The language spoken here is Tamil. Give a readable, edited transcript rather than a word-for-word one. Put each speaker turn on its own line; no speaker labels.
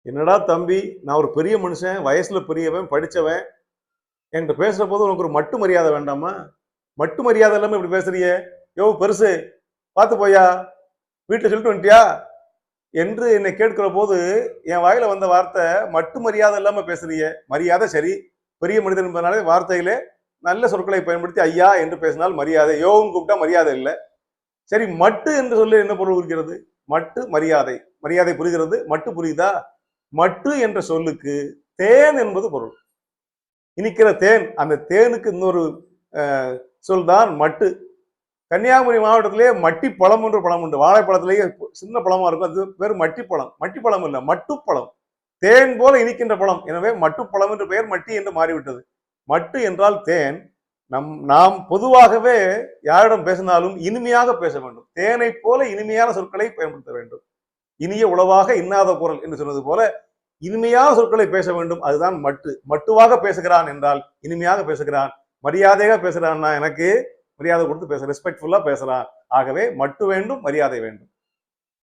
என்னடா தம்பி, நான் ஒரு பெரிய மனுஷன், வயசுல பெரியவன், படிச்சவன். என்கிட்ட பேசுற போது உனக்கு ஒரு மட்டு மரியாதை வேண்டாமா? மட்டு மரியாதை இல்லாம இப்படி பேசுறியே? யோவ் பெருசு, பார்த்து போய்யா, வீட்டுல சொல்லிட்டு வந்துட்டியா? என்று என்னை கேட்கிற போது, என் வாயில வந்த வார்த்தை, மட்டு மரியாதை இல்லாம பேசுறியே. மரியாதை சரி, பெரிய மனிதன் என்பதனாலே வார்த்தையிலே நல்ல சொற்களை பயன்படுத்தி ஐயா என்று பேசினால் மரியாதை. யோன்னு கூப்பிட்டா மரியாதை இல்ல. சரி, மட்டு என்று சொல்லி என்ன பொருள் இருக்கிறது? மட்டு மரியாதை. மரியாதை புரிகிறது, மட்டு புரியுதா? மட்டு என்ற சொல்லுக்கு தேன் என்பது பொருள். இனிக்கிற தேன், அந்த தேனுக்கு இன்னொரு சொல் தான் மட்டு. கன்னியாகுமரி மாவட்டத்திலேயே மட்டி பழம் என்ற பழம் உண்டு. வாழைப்பழத்திலேயே சின்ன பழமா இருக்கும், அது பேர் மட்டி பழம். மட்டி பழம் இல்ல, மட்டுப்பழம். தேன் போல இனிக்கின்ற பழம். எனவே மட்டுப்பழம் என்று பெயர் மட்டி என்று மாறிவிட்டது. மட்டு என்றால் தேன். நாம் பொதுவாகவே யாரிடம் பேசினாலும் இனிமையாக பேச வேண்டும். தேனை போல இனிமையான சொற்களை பயன்படுத்த வேண்டும். இனிய உளவாக இன்னாத குரல் என்று சொன்னது போல இனிமையான சொற்களை பேச வேண்டும். அதுதான் மட்டு. மட்டுவாக பேசுகிறான் என்றால் இனிமையாக பேசுகிறான், மரியாதையாக பேசுகிறான்னா எனக்கு மரியாதை கொடுத்து பேச, ரெஸ்பெக்ட்ஃபுல்லா பேசுறான். ஆகவே மட்டு வேண்டும், மரியாதை வேண்டும்.